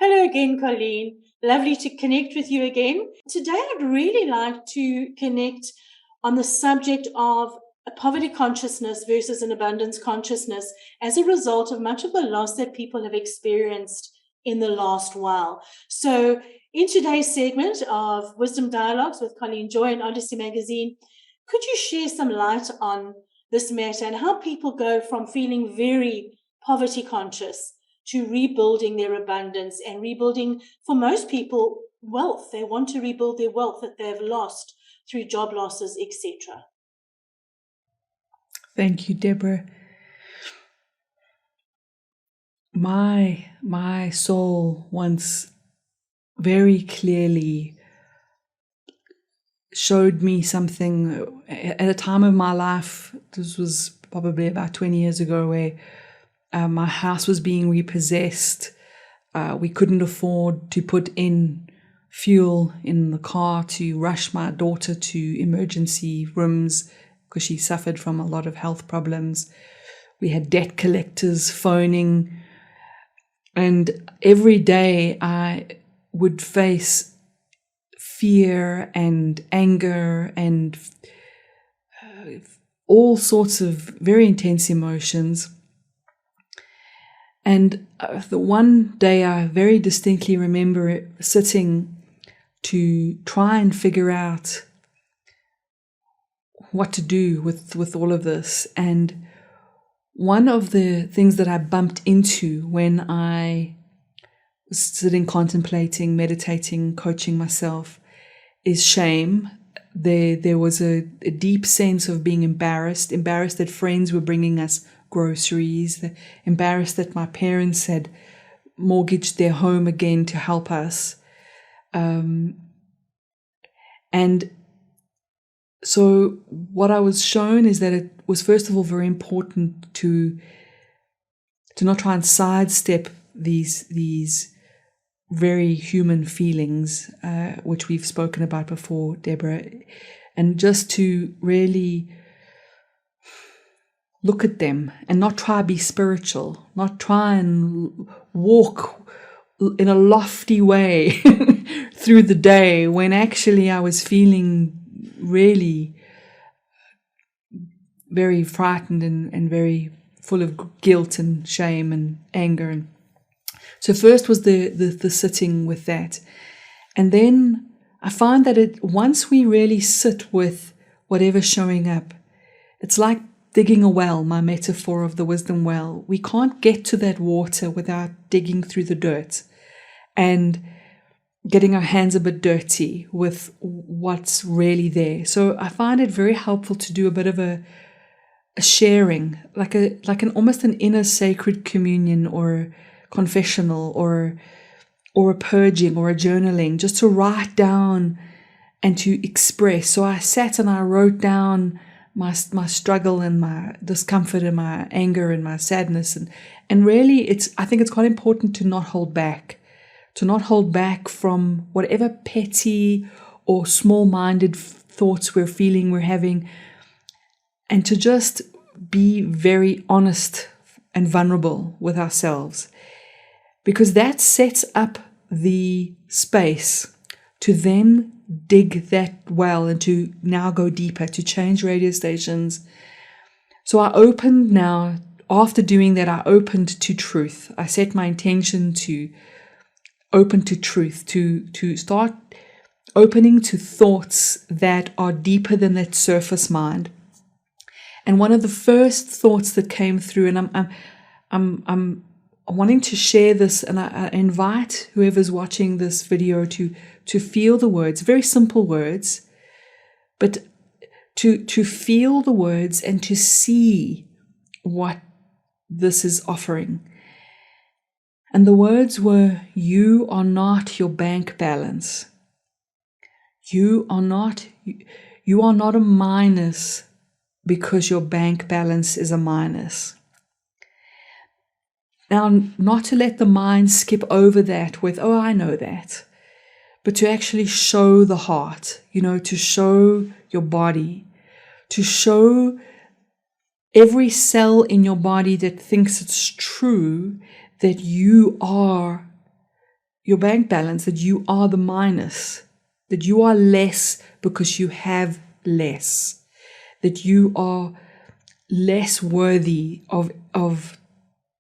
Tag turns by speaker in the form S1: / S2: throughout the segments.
S1: Hello again, Colleen. Lovely to connect with you again. Today, I'd really like to connect on the subject of a poverty consciousness versus an abundance consciousness as a result of much of the loss that people have experienced in the last while. So, in today's segment of Wisdom Dialogues with Colleen Joy and Odyssey Magazine, could you share some light on this matter and how people go from feeling very poverty conscious to rebuilding their abundance and rebuilding, for most people, wealth? They want to rebuild their wealth that they've lost through job losses, etc.
S2: Thank you, Deborah. My soul once very clearly showed me something at a time of my life. This was probably about 20 years ago, where my house was being repossessed. We couldn't afford to put in fuel in the car to rush my daughter to emergency rooms because she suffered from a lot of health problems. We had debt collectors phoning. And every day I would face fear and anger and all sorts of very intense emotions. And the one day I very distinctly remember sitting to try and figure out what to do with all of this. And one of the things that I bumped into when I was sitting, contemplating, meditating, coaching myself, is shame. There was a deep sense of being embarrassed that friends were bringing us groceries, embarrassed that my parents had mortgaged their home again to help us. And so what I was shown is that it was, first of all, very important to not try and sidestep these very human feelings, which we've spoken about before, Deborah, and just to really look at them and not try to be spiritual, not try and walk in a lofty way through the day, when actually I was feeling really very frightened and very full of guilt and shame and anger. And so first was the sitting with that. And then I find that once we really sit with whatever's showing up, it's like digging a well, my metaphor of the wisdom well. We can't get to that water without digging through the dirt and getting our hands a bit dirty with what's really there. So I find it very helpful to do a bit of a sharing, like an almost an inner sacred communion or confessional or a purging or a journaling, just to write down and to express. So I sat and I wrote down my struggle and my discomfort and my anger and my sadness, and really I think it's quite important to not hold back from whatever petty or small-minded thoughts we're feeling, we're having, and to just be very honest and vulnerable with ourselves, because that sets up the space to then dig that well and to now go deeper, to change radio stations. So I opened now, after doing that, I opened to truth. I set my intention to open to truth, to start opening to thoughts that are deeper than that surface mind. And one of the first thoughts that came through, and I'm wanting to share this, and I invite whoever's watching this video to feel the words, very simple words, but to feel the words and to see what this is offering. And the words were, you are not your bank balance. You are not a minus because your bank balance is a minus. Now, not to let the mind skip over that with, oh, I know that, but to actually show the heart, to show your body, to show every cell in your body that thinks it's true that you are your bank balance, that you are the minus, that you are less because you have less, that you are less worthy of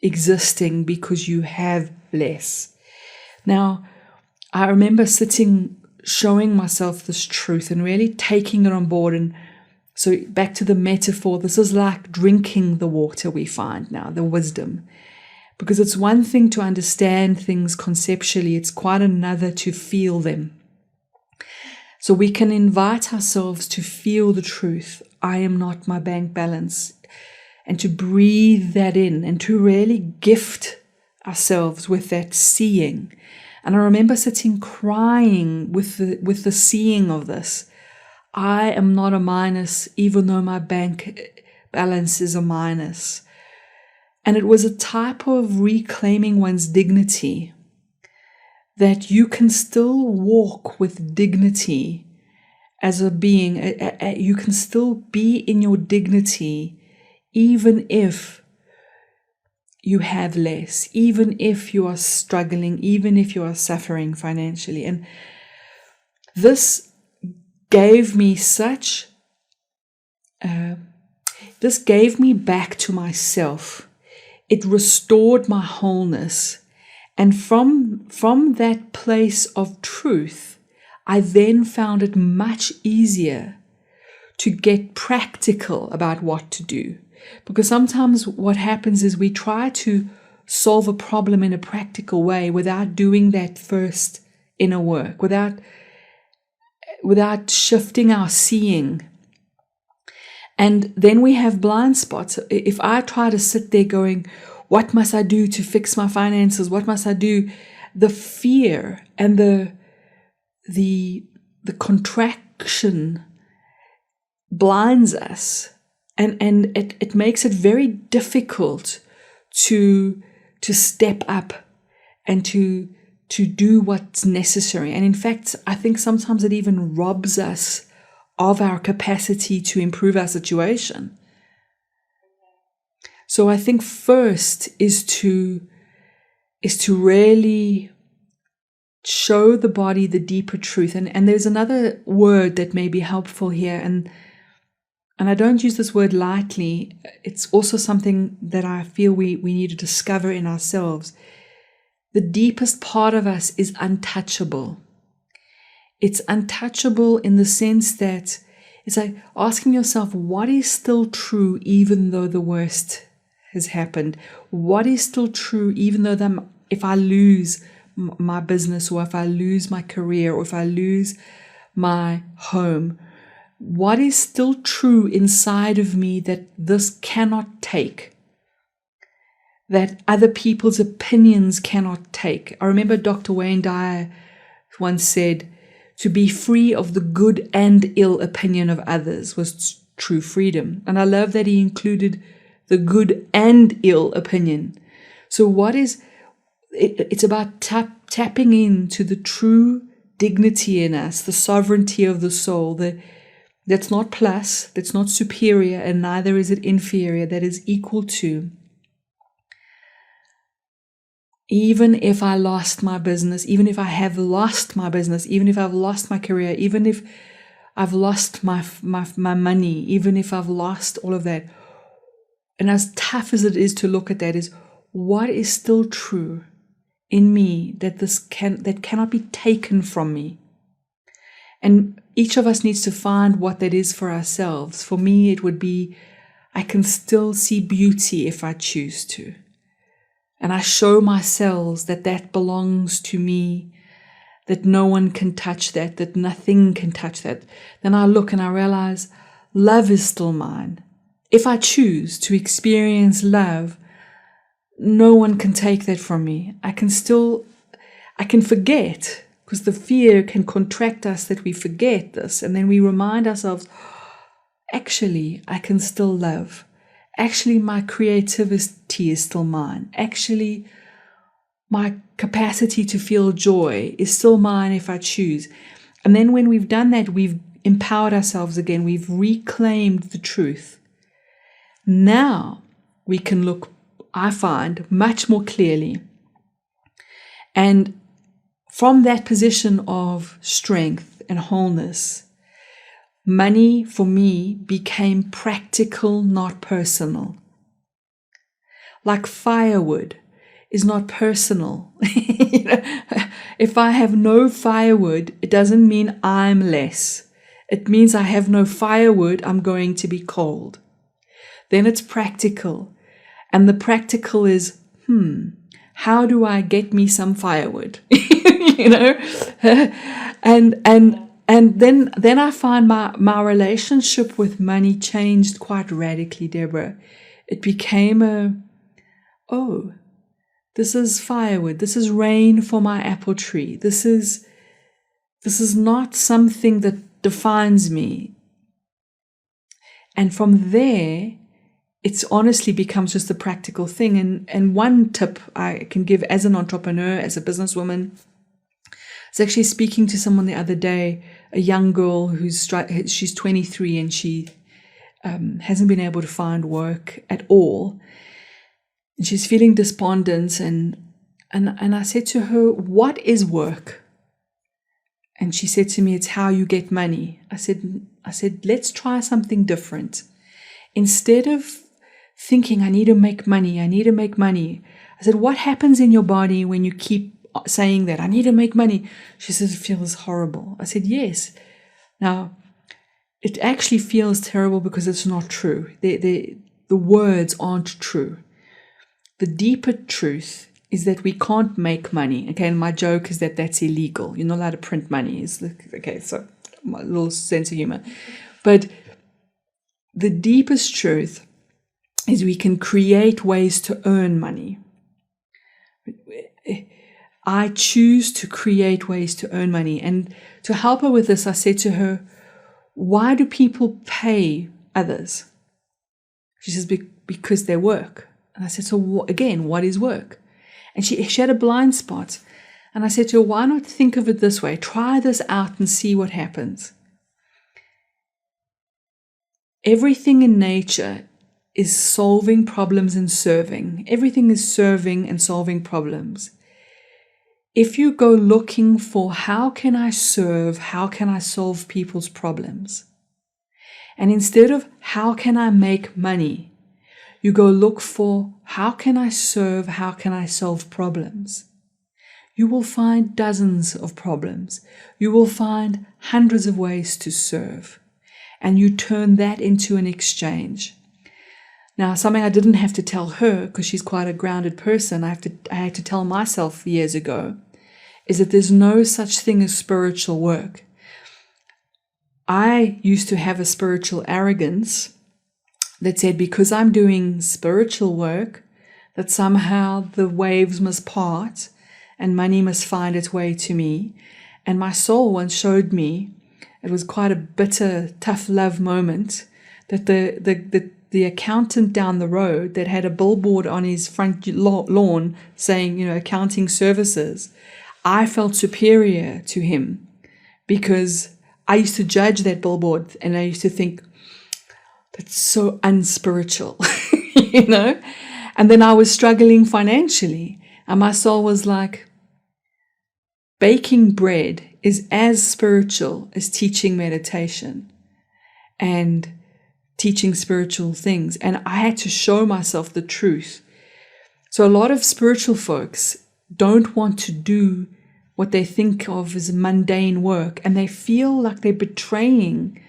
S2: existing because you have less. Now, I remember showing myself this truth and really taking it on board. And so back to the metaphor, this is like drinking the water we find now, the wisdom. Because it's one thing to understand things conceptually, it's quite another to feel them. So we can invite ourselves to feel the truth. I am not my bank balance. And to breathe that in and to really gift ourselves with that seeing. And I remember sitting crying with the seeing of this. I am not a minus, even though my bank balance is a minus. And it was a type of reclaiming one's dignity, that you can still walk with dignity as a being. You can still be in your dignity, even if you have less, even if you are struggling, even if you are suffering financially. And this gave me this gave me back to myself. It restored my wholeness. And from that place of truth, I then found it much easier to get practical about what to do. Because sometimes what happens is we try to solve a problem in a practical way without doing that first inner work, without shifting our seeing. And then we have blind spots. If I try to sit there going, what must I do to fix my finances? What must I do? The fear and the contraction blinds us, and it makes it very difficult to step up and to do what's necessary. And in fact, I think sometimes it even robs us of our capacity to improve our situation. So I think first is to really show the body the deeper truth. And there's another word that may be helpful here, and I don't use this word lightly. It's also something that I feel we need to discover in ourselves. The deepest part of us is untouchable. It's untouchable in the sense that it's like asking yourself, what is still true even though the worst has happened? What is still true even though if I lose my business, or if I lose my career, or if I lose my home? What is still true inside of me that this cannot take? That other people's opinions cannot take? I remember Dr. Wayne Dyer once said, to be free of the good and ill opinion of others was true freedom. And I love that he included the good and ill opinion. So it's about tapping into the true dignity in us, the sovereignty of the soul, that's not plus, that's not superior, and neither is it inferior, that is equal to. Even if I lost my business, even if I have lost my business, even if I've lost my career, even if I've lost my money, even if I've lost all of that. And as tough as it is to look at that, is what is still true in me that cannot be taken from me. And each of us needs to find what that is for ourselves. For me, it would be, I can still see beauty if I choose to. And I show my cells that belongs to me, that no one can touch that nothing can touch that. Then I look and I realize love is still mine. If I choose to experience love, no one can take that from me. I can forget, because the fear can contract us that we forget this. And then we remind ourselves, actually, I can still love. Actually, my creativity is still mine. Actually, my capacity to feel joy is still mine if I choose. And then when we've done that, we've empowered ourselves again. We've reclaimed the truth. Now we can look, I find, much more clearly. And from that position of strength and wholeness, money for me became practical, not personal. Like firewood is not personal. If I have no firewood, it doesn't mean I'm less. It means I have no firewood, I'm going to be cold. Then it's practical. And the practical is, how do I get me some firewood? And then I find my relationship with money changed quite radically, Deborah. It became this is firewood. This is rain for my apple tree. This is not something that defines me. And from there, it's honestly becomes just a practical thing. And one tip I can give as an entrepreneur, as a businesswoman, I was actually speaking to someone the other day, a young girl she's 23 and she hasn't been able to find work at all. And she's feeling despondent, and I said to her, what is work? And she said to me, it's how you get money. I said, let's try something different. Instead of thinking, I need to make money, I said, what happens in your body when you keep saying that? I need to make money. She said, it feels horrible. I said, yes. Now, it actually feels terrible because it's not true. The words aren't true. The deeper truth is that we can't make money. Okay, and my joke is that that's illegal. You're not allowed to print money. Okay, so my little sense of humor. But the deepest truth is we can create ways to earn money. I choose to create ways to earn money. And to help her with this, I said to her, why do people pay others? She says, because they work. And I said, so again, what is work? And she had a blind spot. And I said to her, why not think of it this way? Try this out and see what happens. Everything in nature is solving problems and serving. Everything is serving and solving problems. If you go looking for how can I serve, how can I solve people's problems, and instead of how can I make money, you go look for how can I serve, how can I solve problems, you will find dozens of problems. You will find hundreds of ways to serve, and you turn that into an exchange. Now, something I didn't have to tell her, because she's quite a grounded person, I had to tell myself years ago, is that there's no such thing as spiritual work. I used to have a spiritual arrogance that said because I'm doing spiritual work, that somehow the waves must part and money must find its way to me. And my soul once showed me, it was quite a bitter, tough love moment, that the accountant down the road that had a billboard on his front lawn saying, accounting services, I felt superior to him because I used to judge that billboard and I used to think, that's so unspiritual, And then I was struggling financially and my soul was like, baking bread is as spiritual as teaching meditation and teaching spiritual things. And I had to show myself the truth. So a lot of spiritual folks don't want to do what they think of as mundane work, and they feel like they're betraying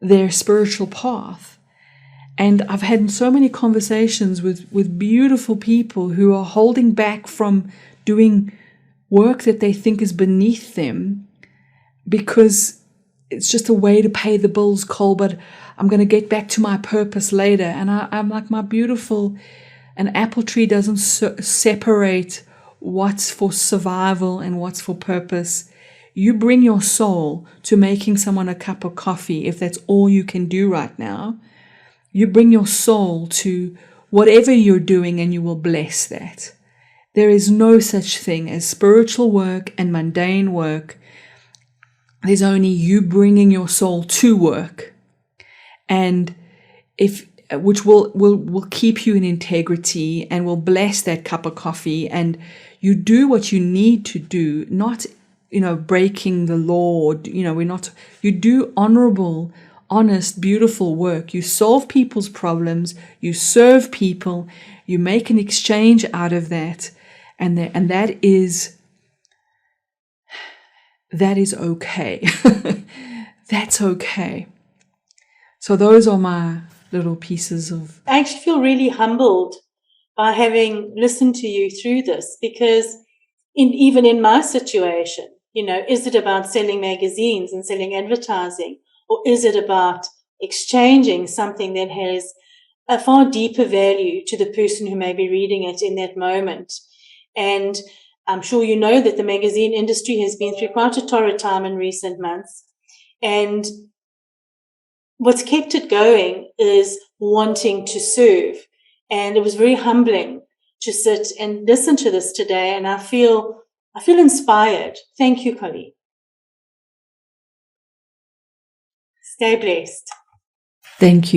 S2: their spiritual path. And I've had so many conversations with beautiful people who are holding back from doing work that they think is beneath them because it's just a way to pay the bills, Cole, but I'm going to get back to my purpose later. And I'm like, my beautiful, an apple tree doesn't separate what's for survival and what's for purpose. You bring your soul to making someone a cup of coffee, if that's all you can do right now. You bring your soul to whatever you're doing and you will bless that. There is no such thing as spiritual work and mundane work. There's only you bringing your soul to work. And if which will keep you in integrity and will bless that cup of coffee, and you do what you need to do, not, breaking the law, you do honorable, honest, beautiful work. You solve people's problems, you serve people, you make an exchange out of that, and that is okay. That's okay. So those are my little pieces of...
S1: I actually feel really humbled by having listened to you through this, because even in my situation, is it about selling magazines and selling advertising, or is it about exchanging something that has a far deeper value to the person who may be reading it in that moment? And I'm sure you know that the magazine industry has been through quite a torrid time in recent months. And what's kept it going is wanting to serve. And it was very humbling to sit and listen to this today. And I feel inspired. Thank you, Colleen. Stay blessed.
S2: Thank you.